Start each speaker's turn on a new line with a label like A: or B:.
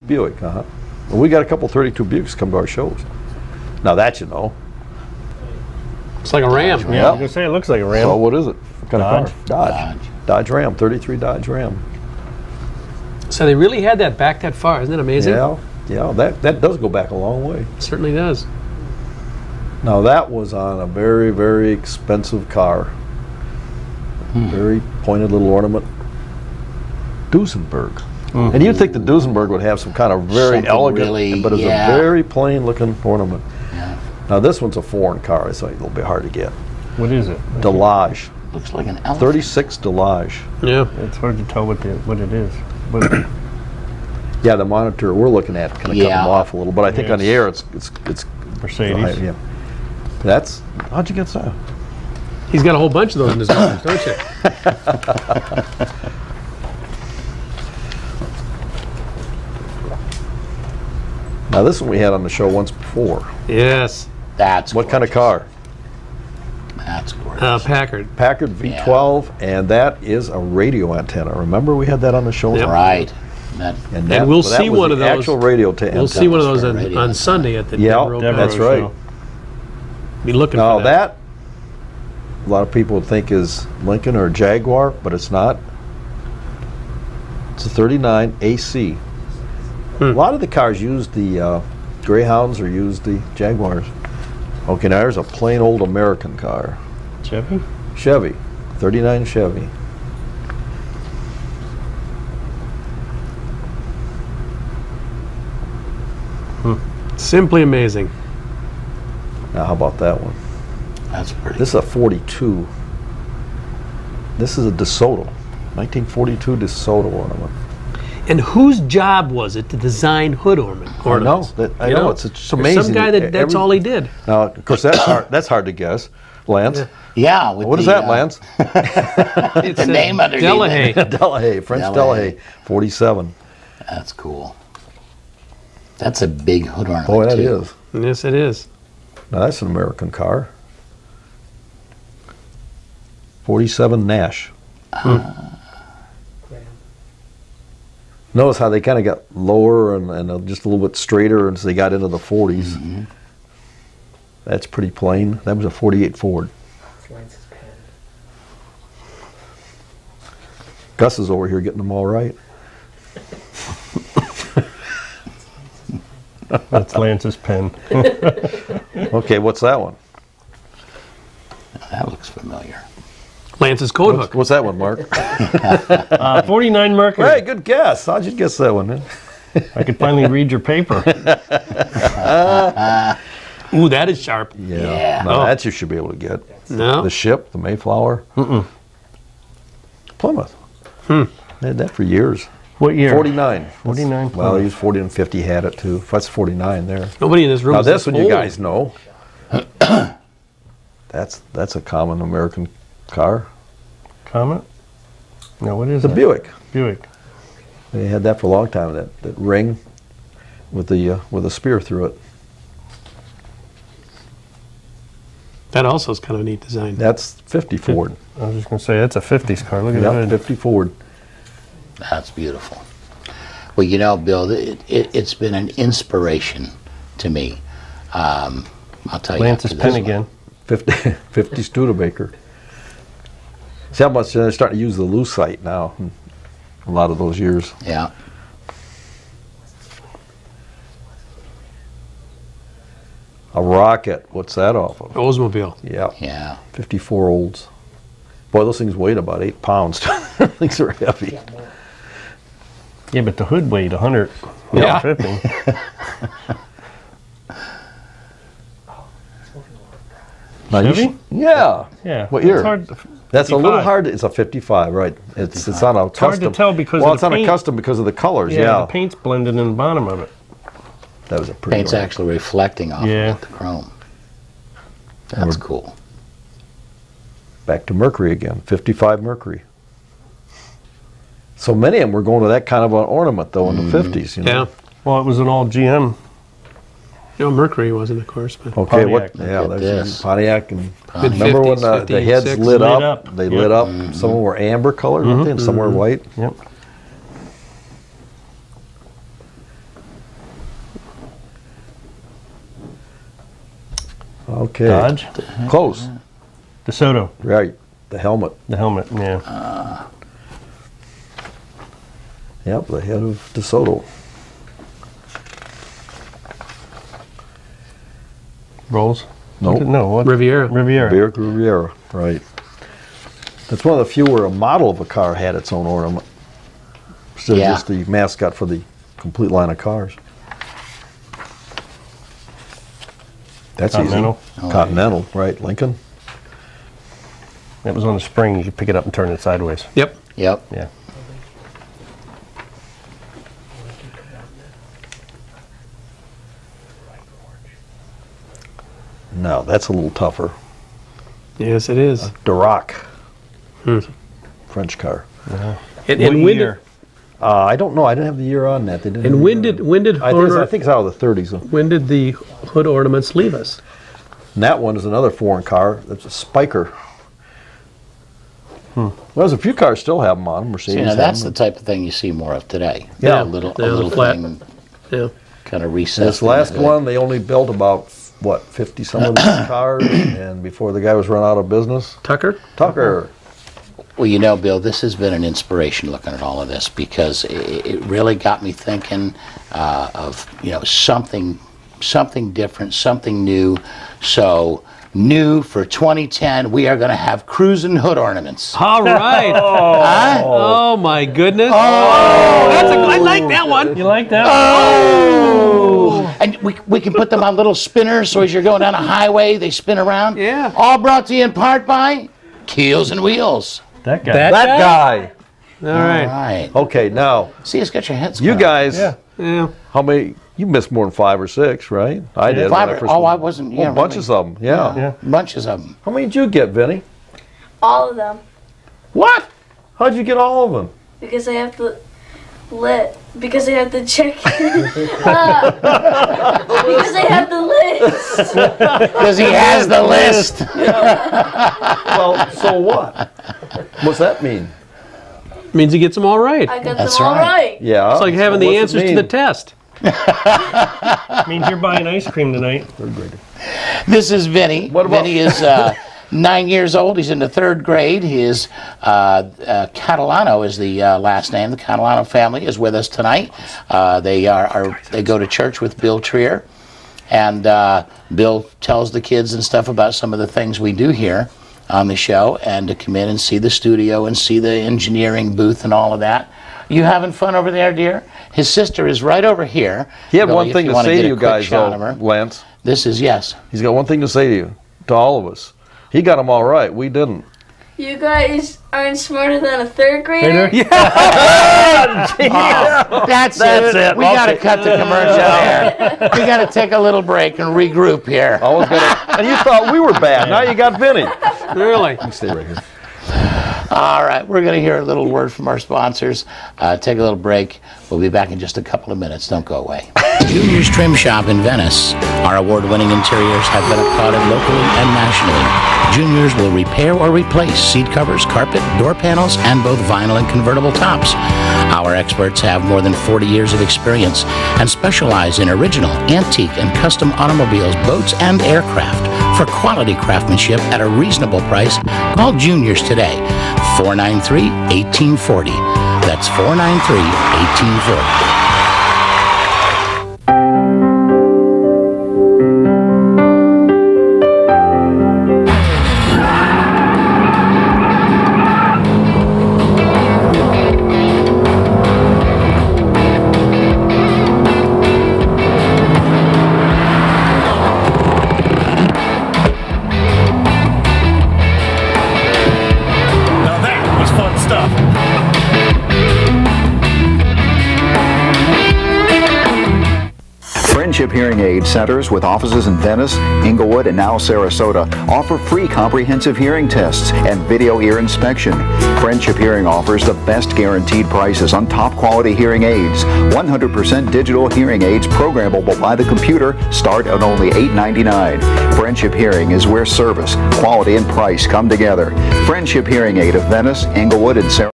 A: Buick, Well, we got a couple 32 Buicks come to our shows. Now that you know.
B: It's like a Ram.
C: Yeah, I was going to say, it looks like a Ram.
A: So what is it? What kind
C: Dodge.
A: of car? Dodge Ram, 33 Dodge Ram.
B: So they really had that back that far. Isn't that amazing?
A: Yeah, that does go back a long way.
B: It certainly does.
A: Now that was on a very, very expensive car. Very pointed little ornament. Duesenberg. And you'd think the Duesenberg would have some kind of very
D: Something
A: elegant,
D: really,
A: but it's a very plain looking ornament.
D: Yeah.
A: Now this one's a foreign car, so it's a little bit hard to get.
C: What is it?
A: Delage.
D: Looks like an elephant.
A: 36 Delage.
B: Yeah.
C: It's hard to tell what it is. But
A: Yeah, the monitor we're looking at kind of cut them off a little, but I think on the air it's
C: Mercedes.
A: Yeah. That's how'd you get that?
B: He's got a whole bunch of those in his garage, don't you?
A: Now this one we had on the show once before.
B: Yes.
D: That's
A: What kind of car?
D: That's gorgeous.
B: Packard.
A: Packard V12, and that is a radio antenna. Remember we had that on the show?
B: Yep.
D: Right.
B: And we'll see one of those.
A: Actual radio antenna.
B: We'll see one of those
D: for
B: on Sunday at the
A: Yeah, that's right.
B: Be looking
A: Now
B: for that.
A: a lot of people would think is Lincoln or Jaguar, but it's not. It's a 39 AC. A lot of the cars use the Greyhounds or use the Jaguars. Okay, now there's a plain old American car.
C: Chevy?
A: Chevy, 39 Chevy.
B: Simply amazing.
A: Now how about that one?
D: That's pretty.
A: This is a 42. This is a DeSoto, 1942 DeSoto ornament.
B: And whose job was it to design hood ornaments?
A: I know, it's just amazing.
B: Some guy that's all he did.
A: Now, of course, that's hard to guess. Lance?
D: Yeah.
A: What is that, Lance?
B: It's
D: the name underneath
B: Delahaye.
A: Delahaye, French Delahaye, 47.
D: That's cool. That's a big hood ornament.
A: Boy, that
D: too.
A: is.
B: Yes, it is.
A: Now, that's an American car. 47 Nash. Notice how they kind of got lower and just a little bit straighter as they got into the 40s. That's pretty plain. That was a 48 Ford. Gus is over here getting them all right.
C: That's Lance's pen.
A: Okay, what's that one?
D: That looks familiar.
B: Lance's coat hook.
A: What's that one, Mark?
C: 49 Mercury.
A: Hey, good guess. How'd you guess that one? Man?
C: I could finally read your paper.
B: Ooh, that is sharp.
D: Yeah.
A: No, that you should be able to get.
B: No.
A: The ship, the Mayflower. Plymouth. They had that for years.
C: What year?
A: 49.
C: 49
A: Well, he was 40 and 50 had it too. That's 49 there.
B: Nobody in this room
A: Now
B: is
A: this one you
B: old.
A: guys know. That's a common American car.
C: Comet? No, what is
A: The
C: it?
A: Buick.
C: Buick.
A: They had that for a long time. That ring with a spear through it.
B: That also is kind of a neat design.
A: That's 50 Ford.
C: I was just going to say, that's a 50s car. Look at
A: Yep,
C: that.
A: 50 Ford.
D: That's beautiful. Well, you know, Bill, it's been an inspiration to me. I'll tell you.
C: Lance's pen again.
A: 50 Studebaker. See how much they're starting to use the Lucite now. A lot of those years.
D: Yeah.
A: A Rocket. What's that off of?
B: Oldsmobile.
A: Yeah.
D: Yeah.
A: 54 Olds. Boy, those things weighed about 8 pounds. Things are heavy.
C: Yeah, but the hood weighed 100.
B: Yeah.
C: 50.
A: Now,
C: Chevy?
A: Yeah.
C: Yeah.
A: What year?
C: It's hard to,
A: That's a little
C: 55.
A: hard. It's a 55, right? It's on a
C: It's hard
A: custom.
C: to tell because
A: well,
C: of
A: it's
C: the
A: on a
C: paint.
A: custom because of the colors.
C: Yeah,
A: Yeah.
C: the paint's blended in the bottom of it.
A: That was a pretty.
D: Paint's actually reflecting off
C: Yeah.
D: of the chrome. That's cool.
A: Back to Mercury again. 55 Mercury. So many of them were going to that kind of an ornament though in the 50s. You know?
B: Yeah.
C: Well, it was an all GM.
B: No, Mercury wasn't, of course. But
A: Okay,
C: Pontiac.
A: yeah,
D: Look at
A: there's
D: this.
A: Pontiac and
D: Pontiac.
A: remember when the
B: 50s,
A: heads
B: 56.
A: lit
C: Lit
A: up?
C: up.
A: They
C: Yep.
A: lit up. Some of them were amber colored, weren't they, and some were white.
C: Yep.
A: Okay.
C: Dodge.
A: Close.
C: DeSoto.
A: Right. The helmet.
C: The helmet. Yeah.
A: Yep, the head of DeSoto.
C: Rolls.
A: Nope.
C: No. What?
B: Riviera.
C: Riviera.
A: Riviera, right. That's one of the few where a model of a car had its own ornament. Instead of just the mascot for the complete line of cars. That's
C: Continental.
A: easy. Continental, right. Lincoln.
C: It was on the spring. You could pick it up and turn it sideways.
B: Yep.
D: Yep.
C: Yeah.
A: No, that's a little tougher.
B: Yes, it is.
A: Duroc. French car.
B: And
C: What
B: when
C: year?
A: I don't know. I didn't have the year on that. They didn't.
B: did, and
A: have
B: when
A: the year.
B: did
A: I think it's out of the 30s.
B: when did the hood ornaments leave us?
A: And that one is another foreign car. That's a Spiker. Well, there's a few cars still have them on them. Mercedes.
D: See, now
A: have
D: that's the
A: them.
D: type of thing you see more of today.
A: Yeah.
D: A little
B: flat.
D: thing
B: Yeah.
D: kind of recessed.
A: This
D: in the
A: last
D: hood.
A: one, they only built about, what, 50 some of these cars, and before the guy was run out of business.
B: Tucker?
A: Tucker.
D: Well, you know, Bill, this has been an inspiration looking at all of this because it really got me thinking of, you know, something different, something new. So, new for 2010, we are going to have cruising hood ornaments.
B: All right. Oh my goodness. Oh, I like that one.
C: You like that?
D: And we can put them on little spinners, so as you're going down a highway, they spin around.
B: Yeah.
D: All brought to you in part by Keels and Wheels.
C: That guy.
B: That
A: That guy.
B: All
D: All
B: right.
D: right.
A: Okay, now,
D: See, it's got your heads
A: you
D: cut.
A: guys,
B: Yeah.
A: how many, you missed more than 5 or 6, right? I did. when
D: Five
A: I
D: or-
A: first
D: oh,
A: went.
D: I wasn't- yeah,
A: Oh, bunches of them, yeah.
C: Yeah.
D: Bunches of them.
A: How many did you get, Vinny?
E: All of them.
D: What?
A: How'd you get all of them?
E: Because I have to because I have to check. because I have the list.
D: Because he has the list.
A: Well, so what? What's that mean?
B: Means he gets them all right.
E: I got
D: That's
E: them all
D: right.
E: right.
A: Yeah.
B: It's like having
A: so
B: the
A: what's it
B: answers to the
A: mean?
B: test.
C: Means you're buying ice cream tonight.
A: Third grader.
D: This is Vinny.
A: What about-
D: Vinny is 9 years old. He's in the 3rd grade. His Catalano is the last name. The Catalano family is with us tonight. They go to church with Bill Trier, and Bill tells the kids and stuff about some of the things we do here on the show, and to come in and see the studio and see the engineering booth and all of that. You having fun over there, dear? His sister is right over here.
A: He had
D: Billy,
A: one
D: if
A: thing to
D: wanna
A: say
D: get
A: to
D: a
A: you
D: quick
A: guys,
D: shot
A: though,
D: of her.
A: Lance.
D: This is, yes.
A: He's got one thing to say to you, to all of us. He got them all right. We didn't.
E: You guys aren't smarter than a 3rd grader.
D: That's it. We got to cut the commercial here. We got to take a little break and regroup here.
A: Always got and you thought we were bad. Now you got Vinny.
B: Really?
A: You stay right here.
D: All right, we're going to hear a little word from our sponsors. Take a little break. We'll be back in just a couple of minutes. Don't go away. Junior's Trim Shop in Venice. Our award-winning interiors have been applauded locally and nationally. Junior's will repair or replace seat covers, carpet, door panels, and both vinyl and convertible tops. Our experts have more than 40 years of experience and specialize in original, antique, and custom automobiles, boats, and aircraft. For quality craftsmanship at a reasonable price, call Junior's today. 493-1840. That's 493-1840.
C: Now that was fun stuff.
F: Friendship Hearing Aid Centers with offices in Venice, Inglewood, and now Sarasota offer free comprehensive hearing tests and video ear inspection. Friendship Hearing offers the best guaranteed prices on top quality hearing aids. 100% digital hearing aids programmable by the computer start at only $8.99. Friendship Hearing is where service, quality, and price come together. Friendship Hearing Aid of Venice, Inglewood, and Sarasota.